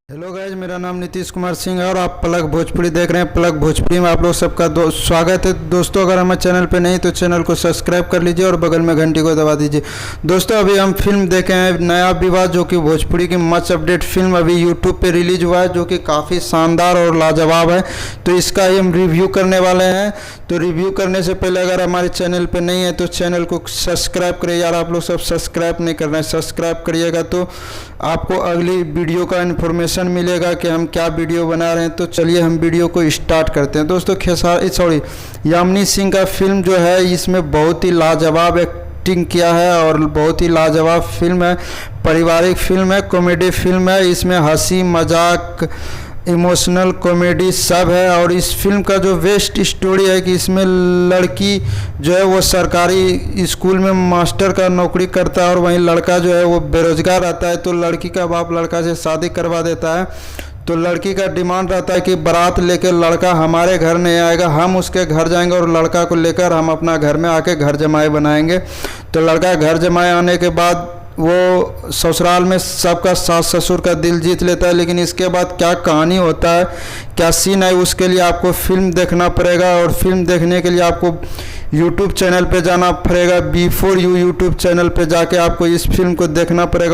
Hello guys, मेरा नाम नीतीश कुमार सिंह है और आप पलक भोजपुरी देख रहे हैं। पलक भोजपुरी में आप लोग सबका स्वागत है। दोस्तों, अगर हमारे चैनल पे नहीं तो चैनल को सब्सक्राइब कर लीजिए और बगल में घंटी को दबा दीजिए। दोस्तों, अभी हम फिल्म देखे हैं नया विवाद, जो कि भोजपुरी की मच अपडेट फिल्म अभी यूट्यूब पे रिलीज हुआ है, जो कि काफ़ी शानदार और लाजवाब है। तो इसका ही हम रिव्यू करने वाले हैं। तो रिव्यू करने से पहले अगर हमारे चैनल पर नहीं है तो चैनल को सब्सक्राइब करिए यार। आप लोग सब सब्सक्राइब नहीं कर रहे हैं, सब्सक्राइब करिएगा तो आपको अगली वीडियो का इन्फॉर्मेशन मिलेगा कि हम क्या वीडियो बना रहे हैं। तो चलिए हम वीडियो को स्टार्ट करते हैं। दोस्तों, यामिनी सिंह का फिल्म जो है, इसमें बहुत ही लाजवाब एक्टिंग किया है और बहुत ही लाजवाब फिल्म है। पारिवारिक फिल्म है, कॉमेडी फिल्म है। इसमें हंसी मजाक, इमोशनल कॉमेडी सब है। और इस फिल्म का जो बेस्ट स्टोरी है कि इसमें लड़की जो है वो सरकारी स्कूल में मास्टर का नौकरी करता है और वहीं लड़का जो है वो बेरोजगार रहता है। तो लड़की का बाप लड़का से शादी करवा देता है। तो लड़की का डिमांड रहता है कि बारात लेकर लड़का हमारे घर नहीं आएगा, हम उसके घर जाएंगे और लड़का को लेकर हम अपना घर में आके घर जमाई बनाएंगे। तो लड़का घर जमाई आने के बाद वो ससुराल में सबका सास ससुर का दिल जीत लेता है। लेकिन इसके बाद क्या कहानी होता है, क्या सीन है, उसके लिए आपको फिल्म देखना पड़ेगा। और फिल्म देखने के लिए आपको यूट्यूब चैनल पे जाना पड़ेगा। B4U यूट्यूब चैनल पे जाके आपको इस फिल्म को देखना पड़ेगा।